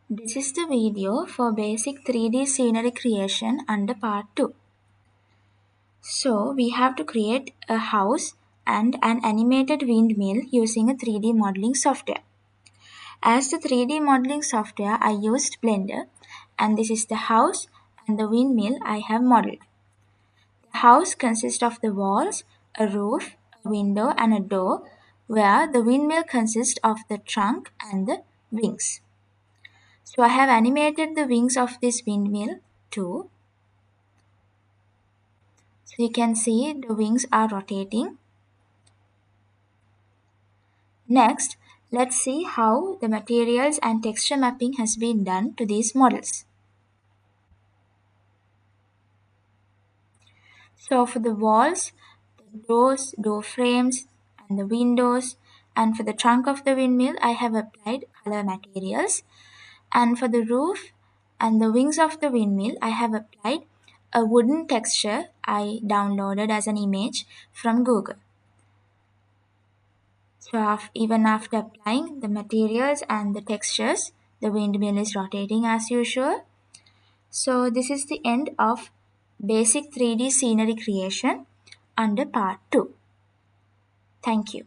This is the video for basic 3D scenery creation under part 2. So we have to create a house and an animated windmill using a 3D modeling software. As the 3D modeling software I used Blender, and this is the house and the windmill I have modeled. The house consists of the walls, a roof, a window and a door, where the windmill consists of the trunk and the wings. So I have animated the wings of this windmill too. So you can see the wings are rotating. Next, let's see how the materials and texture mapping has been done to these models. So for the walls, the doors, door frames and the windows, and for the trunk of the windmill I have applied color materials, and for the roof and the wings of the windmill I have applied a wooden texture I downloaded as an image from Google. So even after applying the materials and the textures, the windmill is rotating as usual. So this is the end of basic 3D scenery creation under part 2. Thank you.